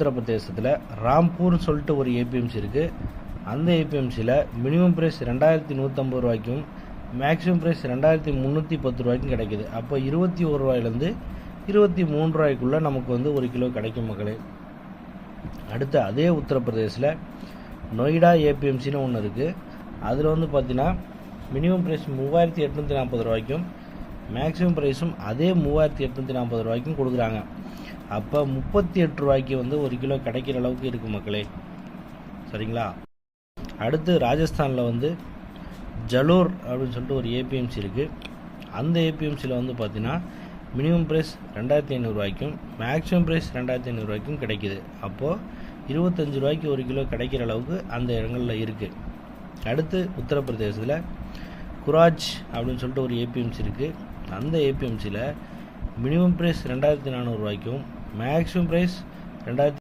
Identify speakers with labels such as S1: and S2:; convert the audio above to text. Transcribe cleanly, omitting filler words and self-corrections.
S1: உத்தரப்பிரதேசத்தில் ராம்பூர்னு சொல்லிட்டு ஒரு ஏபிஎம்சி இருக்குது. அந்த ஏபிஎம்சியில் மினிமம் ப்ரைஸ் 2150 ரூபாய்க்கும் மேக்ஸிமம் ப்ரைஸ் 2310 ரூபாய்க்கும் கிடைக்கிது. அப்போ 21 ரூபாயிலேருந்து 23 ரூபாய்க்குள்ளே நமக்கு வந்து 1 கிலோ கிடைக்கும் மக்களே. அடுத்து அதே உத்தரப்பிரதேசில் நொய்டா ஏபிஎம்சின்னு ஒன்று இருக்குது. அதில் வந்து பார்த்தீங்கன்னா மினிமம் ப்ரைஸ் 3840 ரூபாய்க்கும் மேக்ஸிமம் ப்ரைஸும் அதே 3840 ரூபாய்க்கும் கொடுக்குறாங்க. அப்போ 38 ரூபாய்க்கு வந்து 1 கிலோ கிடைக்கிற அளவுக்கு இருக்குது மக்களே. சரிங்களா? அடுத்து ராஜஸ்தானில் வந்து ஜலோர் அப்படின்னு சொல்லிட்டு ஒரு ஏபிஎம்சி இருக்குது. அந்த ஏபிஎம்சியில் வந்து பார்த்தீங்கன்னா மினிமம் ப்ரைஸ் 2500 ரூபாய்க்கும் மேக்ஸிமம் ப்ரைஸ் 2500 ரூபாய்க்கும் கிடைக்கிது. அப்போது 25 ரூபாய்க்கு 1 கிலோ கிடைக்கிற அளவுக்கு அந்த இடங்களில் இருக்குது. அடுத்து உத்தரப்பிரதேசத்தில் குராஜ் அப்படின்னு சொல்லிட்டு ஒரு ஏபிஎம்சி இருக்குது. அந்த ஏபிஎம்சியில் மினிமம் ப்ரைஸ் 2400 ரூபாய்க்கும் மேக்ஸிமம் ப்ரைஸ் 2000